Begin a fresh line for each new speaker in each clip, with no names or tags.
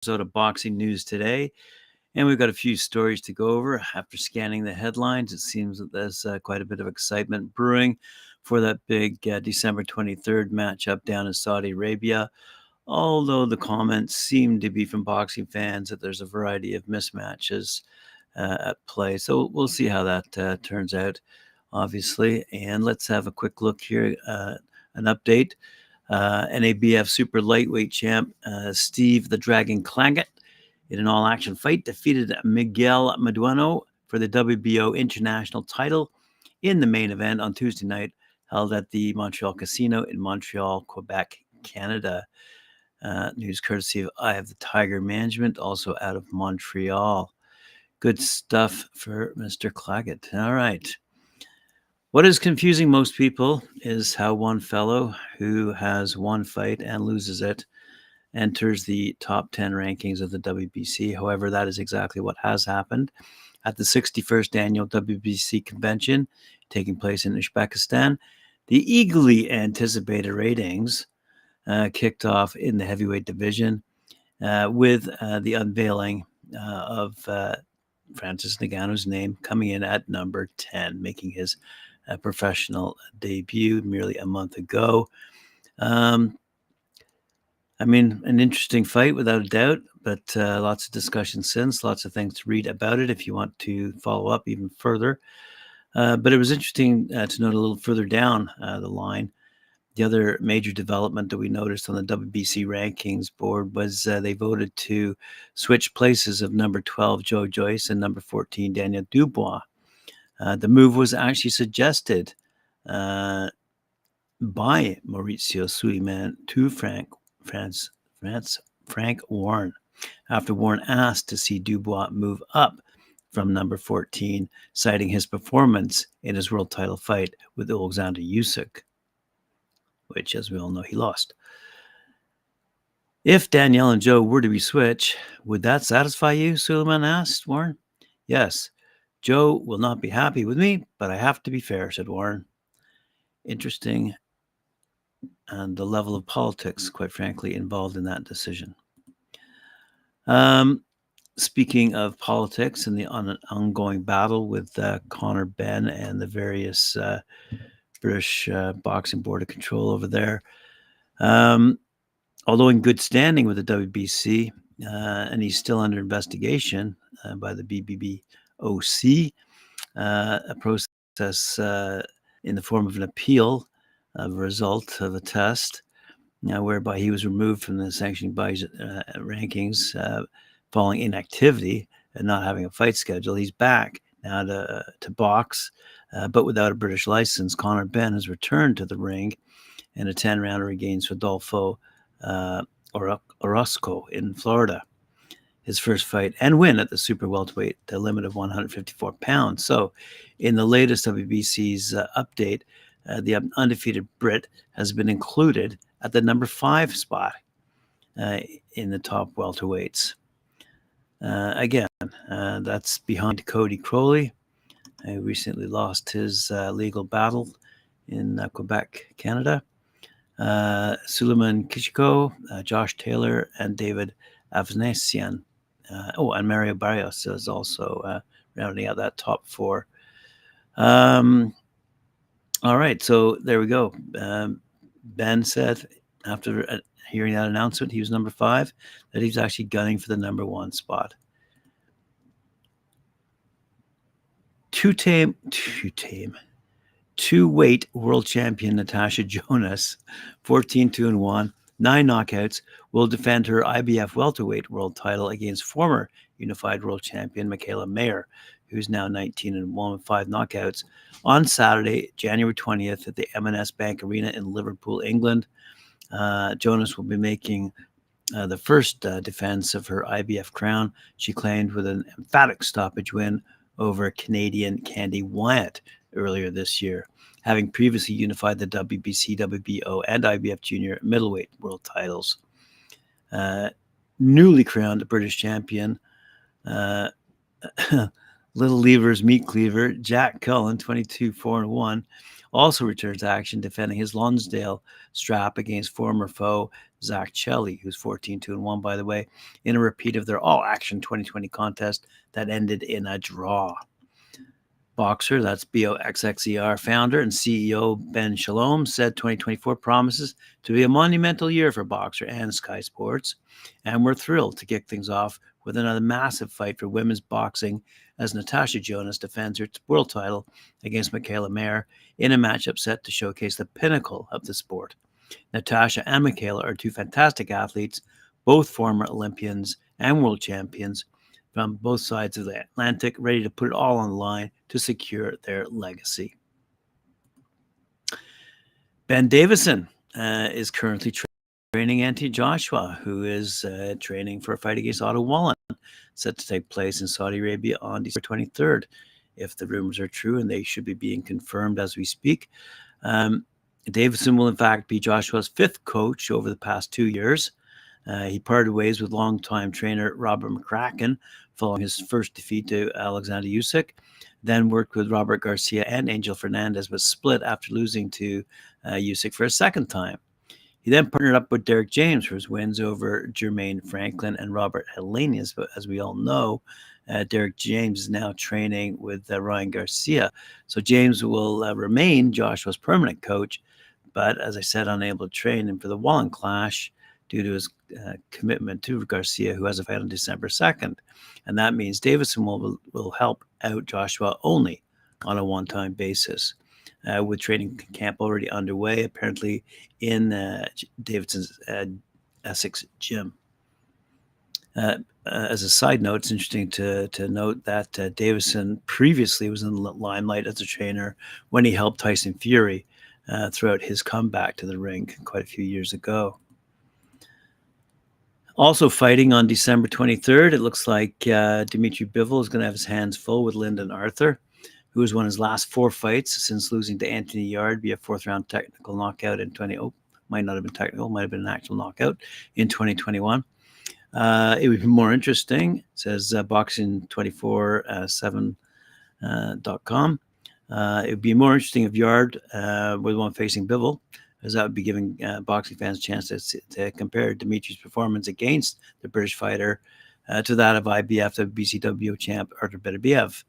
episode of Boxing News today, and we've got a few stories to go over. After scanning the headlines, it seems that there's quite a bit of excitement brewing for that big December 23rd matchup down in Saudi Arabia, although the comments seem to be from boxing fans that there's a variety of mismatches at play. So we'll see how that turns out, obviously. And let's have a quick look here, an update. NABF super lightweight champ Steve the Dragon Claggett in an all-action fight defeated Miguel Medueno for the WBO international title in the main event on Tuesday night, held at the Montreal Casino in Montreal, Quebec, Canada. News courtesy of Eye of the Tiger Management, also out of Montreal. Good stuff for Mr. Claggett. All right. What is confusing most people is how one fellow who has one fight and loses it enters the top 10 rankings of the WBC. However, that is exactly what has happened at the 61st annual WBC convention taking place in Uzbekistan. The eagerly anticipated ratings kicked off in the heavyweight division with the unveiling of Francis Ngannou's name coming in at number 10, making his professional debut merely a month ago. An interesting fight without a doubt, but lots of discussion since, lots of things to read about it if you want to follow up even further. But it was interesting to note a little further down the line. The other major development that we noticed on the WBC rankings board was they voted to switch places of number 12, Joe Joyce, and number 14, Daniel Dubois. The move was actually suggested by Mauricio Suleiman to Frank Warren after Warren asked to see Dubois move up from number 14, citing his performance in his world title fight with Oleksandr Usyk, which, as we all know, he lost. If Danielle and Joe were to be switched, would that satisfy you? Suleiman asked Warren. Yes. Joe will not be happy with me, but I have to be fair, said Warren. Interesting, and the level of politics, quite frankly, involved in that decision. Speaking of politics and the ongoing battle with Conor, Benn, and the various British Boxing Board of Control over there, although in good standing with the WBC, and he's still under investigation by the BBBOC, a process in the form of an appeal of a result of a test, whereby he was removed from the sanctioning body's rankings following inactivity and not having a fight schedule. He's back now to box, but without a British license. Conor Benn has returned to the ring in a 10-rounder against Rodolfo Orozco in Florida. His first fight and win at the super welterweight, the limit of 154 pounds. So in the latest WBC's update, the undefeated Brit has been included at the number 5 spot in the top welterweights. Again, that's behind Cody Crowley, who recently lost his legal battle in Quebec, Canada. Suleiman Kishiko, Josh Taylor, and David Avanesian. And Mario Barrios is also rounding out that top 4. All right, so there we go. Ben said after hearing that announcement, he was number 5, that he's actually gunning for the number 1 spot. Two-weight world champion Natasha Jonas, 14-2-1, 9 knockouts, will defend her IBF welterweight world title against former unified world champion Michaela, who's now 19-1 with 5 knockouts, on Saturday, January 20th at the M&S Bank Arena in Liverpool, England. Jonas will be making the first defense of her IBF crown, she claimed, with an emphatic stoppage win over Canadian Candy Wyatt earlier this year, having previously unified the WBC, WBO, and IBF junior middleweight world titles. Newly crowned British champion, Little Lever's meat cleaver, Jack Cullen, 22-4-1, also returns to action, defending his Lonsdale strap against former foe Zach Chelly, who's 14-2-1, by the way, in a repeat of their all-action 2020 contest that ended in a draw. Boxer, that's BOXXER founder and CEO Benn said 2024 promises to be a monumental year for Boxer and Sky Sports, and we're thrilled to kick things off with another massive fight for women's boxing as Natasha Jonas defends her world title against Michaela in a matchup set to showcase the pinnacle of the sport. Natasha and Michaela are two fantastic athletes, both former Olympians and world champions from both sides of the Atlantic, ready to put it all on the line to secure their legacy. Ben Davison is currently training Anthony Joshua, who is training for a fight against Otto Wallin, set to take place in Saudi Arabia on December 23rd. If the rumors are true, and they should be being confirmed as we speak. Davison will, in fact, be Joshua's fifth coach over the past 2 years. He parted ways with longtime trainer Robert McCracken following his first defeat to Oleksandr Usyk, then worked with Robert Garcia and Angel Fernandez, but split after losing to Usyk for a second time. He then partnered up with Derek James for his wins over Jermaine Franklin and Robert Helenius, but as we all know, Derek James is now training with Ryan Garcia. So James will remain Joshua's permanent coach, but as I said, unable to train him for the Wallin clash due to his commitment to Garcia, who has a fight on December 2nd. And that means Davison will help out Joshua only on a one-time basis, with training camp already underway, apparently in Davidson's Essex gym. As a side note, it's interesting to note that Davison previously was in the limelight as a trainer when he helped Tyson Fury throughout his comeback to the ring quite a few years ago. Also fighting on December 23rd, it looks like Dmitry Bivol is going to have his hands full with Lyndon Arthur, who has won his last 4 fights since losing to Anthony Yarde via 4th-round technical knockout in might not have been technical, might have been an actual knockout in 2021. It would be more interesting, says boxing247.com. It would be more interesting if Yarde were the one facing Bivol, as that would be giving boxing fans a chance to compare Dimitri's performance against the British fighter to that of IBF WBC WBO champ Artur Beterbiev.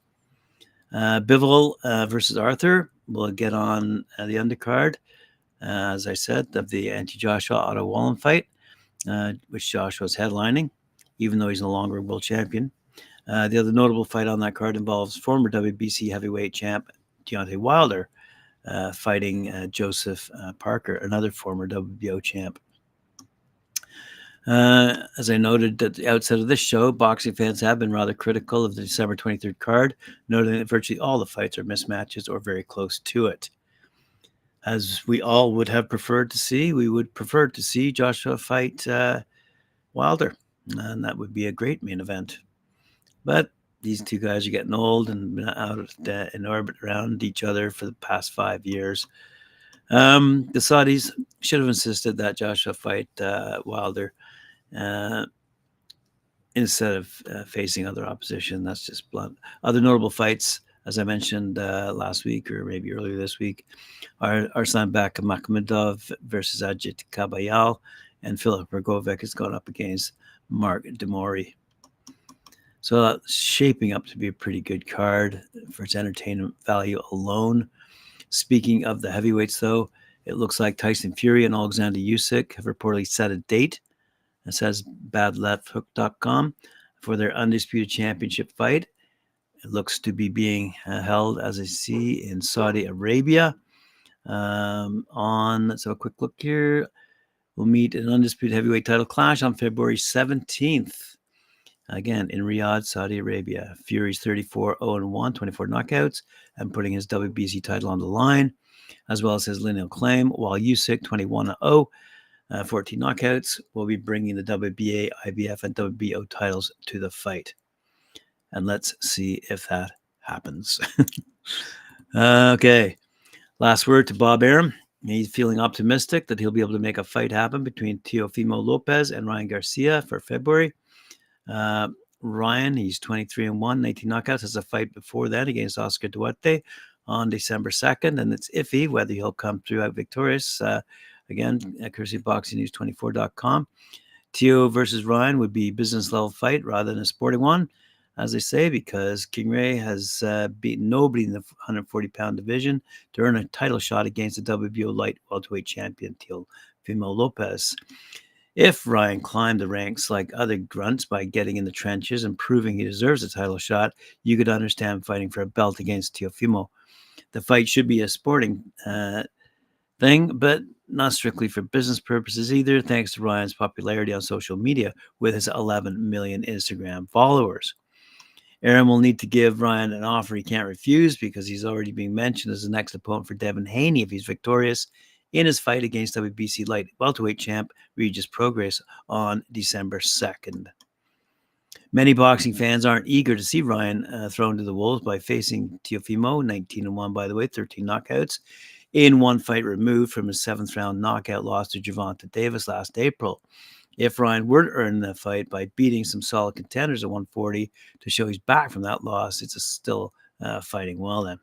Bivol versus Arthur will get on the undercard, as I said, of the anti-Joshua Otto Wallin fight, which Joshua's headlining, even though he's no longer a world champion. The other notable fight on that card involves former WBC heavyweight champ Deontay Wilder fighting Joseph Parker, another former WBO champ. As I noted at the outset of this show, boxing fans have been rather critical of the December 23rd card, noting that virtually all the fights are mismatches or very close to it. As we all would have preferred to see, we would prefer to see Joshua fight Wilder, and that would be a great main event. But these two guys are getting old and been out in orbit around each other for the past 5 years. The Saudis should have insisted that Joshua fight Wilder instead of facing other opposition. That's just blunt. Other notable fights, as I mentioned last week or maybe earlier this week, are Arslanbek Makhmudov versus Ajit Kabayal, and Filip Rogovic has gone up against Mark Demori. So that's shaping up to be a pretty good card for its entertainment value alone. Speaking of the heavyweights, though, it looks like Tyson Fury and Oleksandr Usyk have reportedly set a date, it says badlefthook.com, for their undisputed championship fight. It looks to be being held, as I see, in Saudi Arabia. Let's have a quick look here. We'll meet an undisputed heavyweight title clash on February 17th. Again, in Riyadh, Saudi Arabia. Fury's 34-0-1, 24 knockouts, and putting his WBC title on the line, as well as his lineal claim, while Usyk, 21-0, 14 knockouts, will be bringing the WBA, IBF, and WBO titles to the fight. And let's see if that happens. Okay. Last word to Bob Arum. He's feeling optimistic that he'll be able to make a fight happen between Teofimo Lopez and Ryan Garcia for February. Ryan, he's 23-1, 19 knockouts, has a fight before that against Oscar Duarte on December 2nd, and it's iffy whether he'll come through out victorious. Again, courtesy of BoxingNews24.com. Teo versus Ryan would be business level fight rather than a sporting one, as they say, because King Ray has beaten nobody in the 140-pound division to earn a title shot against the WBO light welterweight champion Teofimo Lopez. If Ryan climbed the ranks like other grunts by getting in the trenches and proving he deserves a title shot, you could understand fighting for a belt against Teofimo. The fight should be a sporting thing, but not strictly for business purposes either, thanks to Ryan's popularity on social media with his 11 million Instagram followers. Arum will need to give Ryan an offer he can't refuse because he's already being mentioned as the next opponent for Devin Haney if he's victorious in his fight against WBC light welterweight champ Regis Prograis on December 2nd. Many boxing fans aren't eager to see Ryan thrown to the wolves by facing Teofimo, 19-1 by the way, 13 knockouts, in one fight removed from his 7th-round knockout loss to Gervonta Davis last April. If Ryan were to earn the fight by beating some solid contenders at 140 to show he's back from that loss, it's still fighting well then.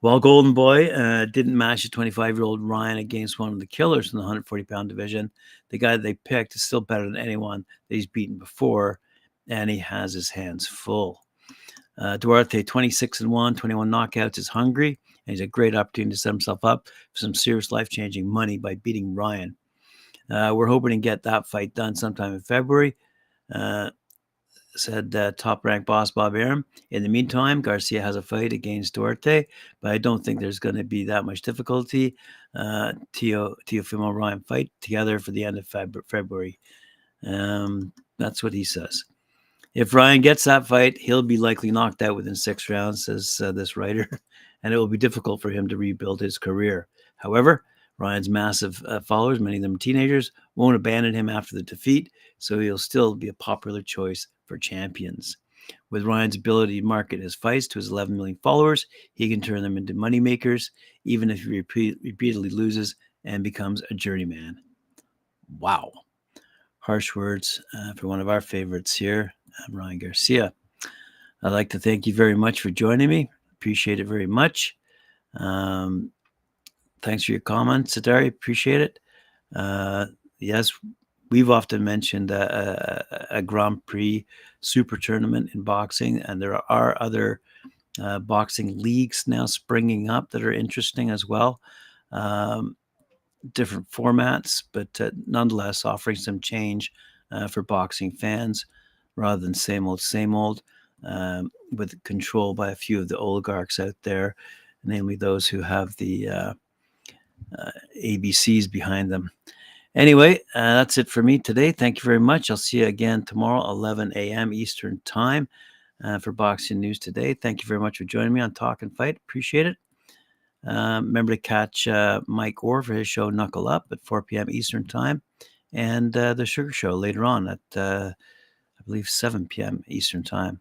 While Golden Boy didn't match a 25-year-old Ryan against one of the killers in the 140-pound division, the guy that they picked is still better than anyone that he's beaten before, and he has his hands full. Duarte, 26-1, 21 knockouts, is hungry, and he's a great opportunity to set himself up for some serious life-changing money by beating Ryan. We're hoping to get that fight done sometime in February, said top-ranked boss Bob Arum. In the meantime, Garcia has a fight against Duarte, but I don't think there's going to be that much difficulty. Teofimo Ryan fight together for the end of February. That's what he says. If Ryan gets that fight, he'll be likely knocked out within 6 rounds, says this writer, and it will be difficult for him to rebuild his career. However, Ryan's massive followers, many of them teenagers, won't abandon him after the defeat, so he'll still be a popular choice for champions. With Ryan's ability to market his fights to his 11 million followers, he can turn them into moneymakers, even if he repeatedly loses and becomes a journeyman. Wow. Harsh words for one of our favorites here, Ryan Garcia. I'd like to thank you very much for joining me. Appreciate it very much. Thanks for your comments, Sadari. Appreciate it. Yes, we've often mentioned a Grand Prix super tournament in boxing, and there are other boxing leagues now springing up that are interesting as well. Different formats, but nonetheless offering some change for boxing fans rather than same old, with control by a few of the oligarchs out there, namely those who have the ABCs behind them. Anyway, that's it for me today. Thank you very much. I'll see you again tomorrow, 11 a.m. Eastern Time for Boxing News Today. Thank you very much for joining me on Talk and Fight. Appreciate it. Remember to catch Mike Orr for his show Knuckle Up at 4 p.m. Eastern Time, and The Sugar Show later on at, I believe, 7 p.m. Eastern Time.